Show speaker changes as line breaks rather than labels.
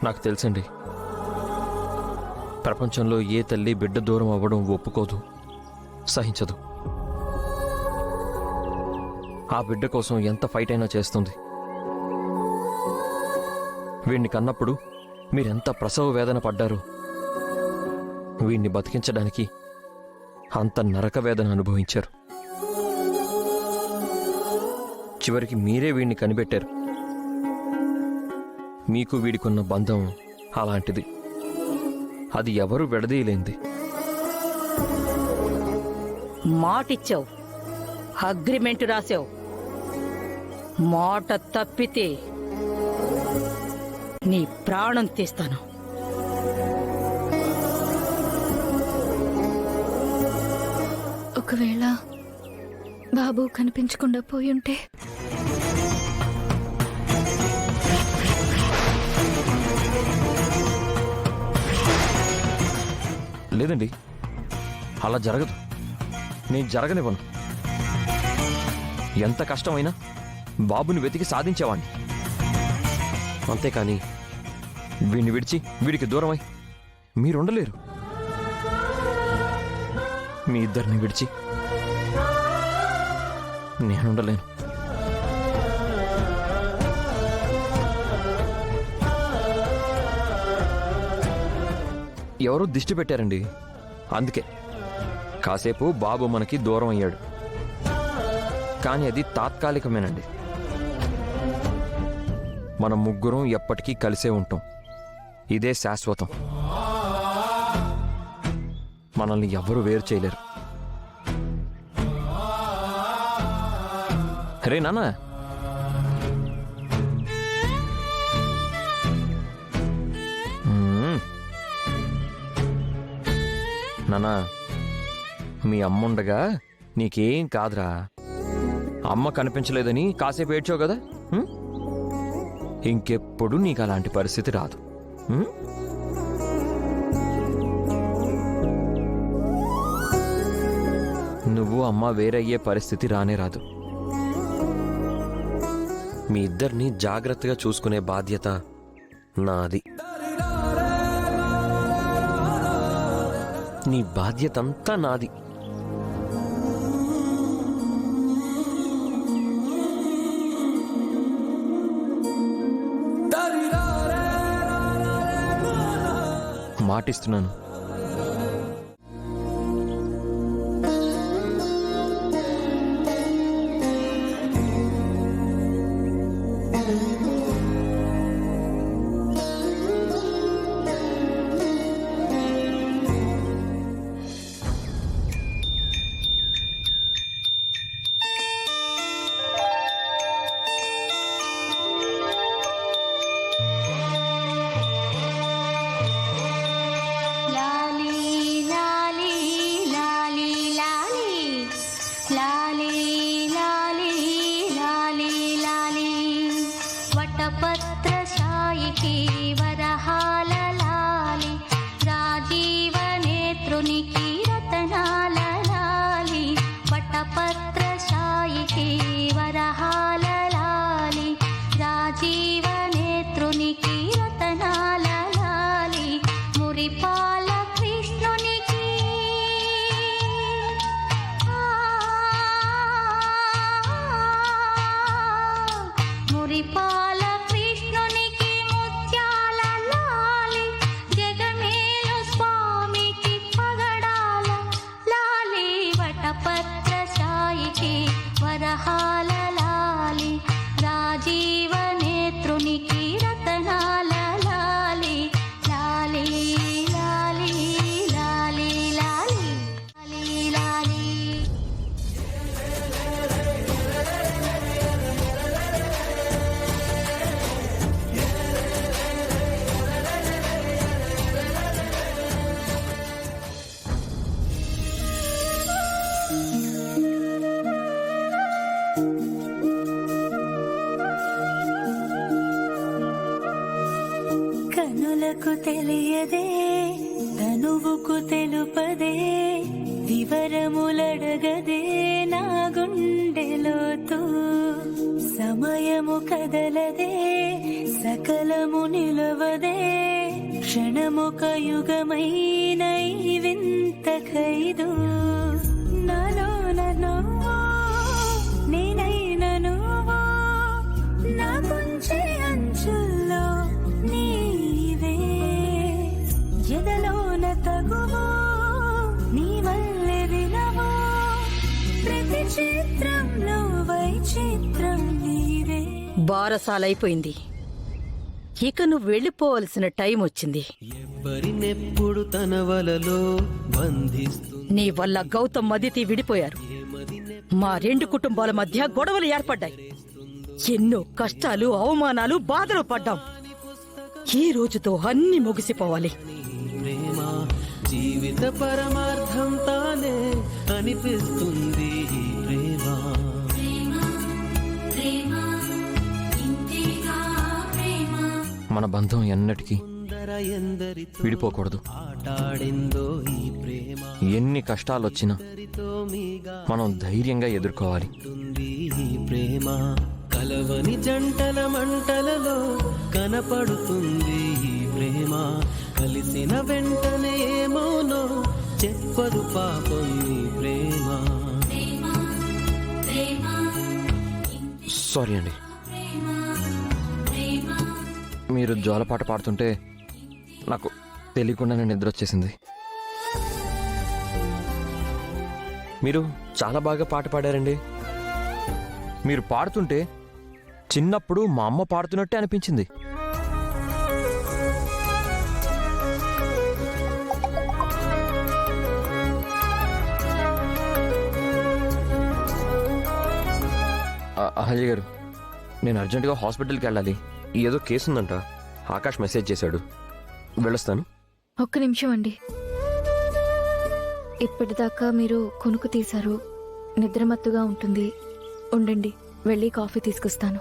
నాకు తెలుసండి, ప్రపంచంలో ఏ తల్లి బిడ్డ దూరం అవ్వడం ఒప్పుకోదు, సహించదు. ఆ బిడ్డ కోసం ఎంత ఫైట్ అయినా చేస్తుంది. వీణ్ణి కన్నప్పుడు మీరెంత ప్రసవ వేదన పడ్డారో, వీణ్ణి బతికించడానికి అంత నరక వేదన అనుభవించారు. చివరికి మీరే వీణ్ణి కనిపెట్టారు. మీకు వీడికున్న బంధం అలాంటిది, అది ఎవరు విడదీయలేంది.
మాటిచ్చావు, అగ్రిమెంట్ రాసావు. మాట తప్పితే నీ ప్రాణం తీస్తాను.
ఒకవేళ బాబు కనిపించకుండా పోయుంటే?
లేదండి, అలా జరగదు. నేను జరగనివ్వను. ఎంత కష్టమైనా బాబుని వెతికి సాధించేవాణ్ణి. అంతేకాని వీడిని విడిచి వీడికి దూరమై మీరుండలేరు. మీ ఇద్దరిని విడిచి నేనుండలేను. ఎవరో దిష్టి పెట్టారండి, అందుకే కాసేపు బాబు మనకి దూరం అయ్యాడు. కానీ అది తాత్కాలికమేనండి. మనం ముగ్గురం ఎప్పటికీ కలిసే ఉంటాం. ఇదే శాశ్వతం. మనల్ని ఎవ్వరూ వేరు చేయలేరు. రే నాన్న, నాన్నా, మీ అమ్ముండగా నీకేం కాదురా. అమ్మ కనిపించలేదని కాసేపు ఏడ్చావు కదా, ఇంకెప్పుడు నీకు అలాంటి పరిస్థితి రాదు. నువ్వు అమ్మ వేరయ్యే పరిస్థితి రానే రాదు. మీ ఇద్దరిని జాగ్రత్తగా చూసుకునే బాధ్యత నాది. నీ బాధ్యతంతా నాది. మాటిస్తున్నాను.
వటపత్రశాయికి వరహాల లాలి, రాజీవ నేత్రునికి రతనాల లాలి. వటపత్రశాయికి వరహాల లాలి, రాజీవ నేత్రునికి రతనాల లాలి. మురిపాల కృష్ణునికి మురిపాల వరహాల లాలి, రాజీవ నేత్రునికి రతనాల లాలి. లాలి లాలి లాలి లాలి లాలి.
కనులకు తెలియదే, తనువుకు తెలుపదే, వివరములడగదే నా గుండెలోతు. సమయం నిమిషము కదలదే సకలము నిలవదే క్షణమొక యుగమైన ఈ వింత ఖైదు నాలో నన్ను నేనైన నువ్వు నా కొంచె అంచుల్లో నీవే ఎదలోన తగువో నీ వల్లే వినవో ప్రతి చిత్రంలో వైచిత్రం నీవే.
బారసాలైపోయింది. ఇక నువ్వు వెళ్ళిపోవలసిన టైం వచ్చింది.
ఎవరినెప్పుడు తన వలలో బంధిస్తూ
నీ వల్ల గౌతమ్ మదితి విడిపోయారు. మా రెండు కుటుంబాల మధ్య గొడవలు ఏర్పడ్డాయి. ఎన్నో కష్టాలు అవమానాలు బాధలు పడ్డాం. ఈ రోజుతో అన్ని ముగిసిపోవాలి.
ప్రేమ జీవిత పరమార్థం తానే అనిపిస్తుంది ఈ ప్రేమ.
మన బంధం ఎన్నటికీ
ఎందరితో
విడిపోకూడదు.
ఆటాడిందో ఈ ప్రేమ
ఎన్ని కష్టాలొచ్చినా
ఎందరితో మీగా
మనం ధైర్యంగా ఎదుర్కోవాలి.
ఉంటుంది ఈ ప్రేమ. కలవని జంటల మంటలలో కనపడుతుంది ఈ ప్రేమ. కలిసిన వెంటనే ఏమోనో చెప్పదు పాపం ఈ ప్రేమ.
సారీ అండి. మీరు జోలపాట పాడుతుంటే నాకు తెలియకుండానే నిద్ర వచ్చేసింది. మీరు చాలా బాగా పాట పాడారండి. మీరు పాడుతుంటే చిన్నప్పుడు మా అమ్మ పాడుతున్నట్టే అనిపించింది. అహల్య గారు, నేను అర్జెంటుగా హాస్పిటల్కి వెళ్ళాలి. ఏదో కేసు ఉందంట. ఆకాష్ మెసేజ్ చేశాడు. వెళ్ళొస్తాను.
ఒక్క నిమిషం అండి. ఇప్పటిదాకా మీరు కునుకు తీశారు, నిద్రమత్తుగా ఉంటుంది. ఉండండి, వెళ్ళి కాఫీ తీసుకొస్తాను.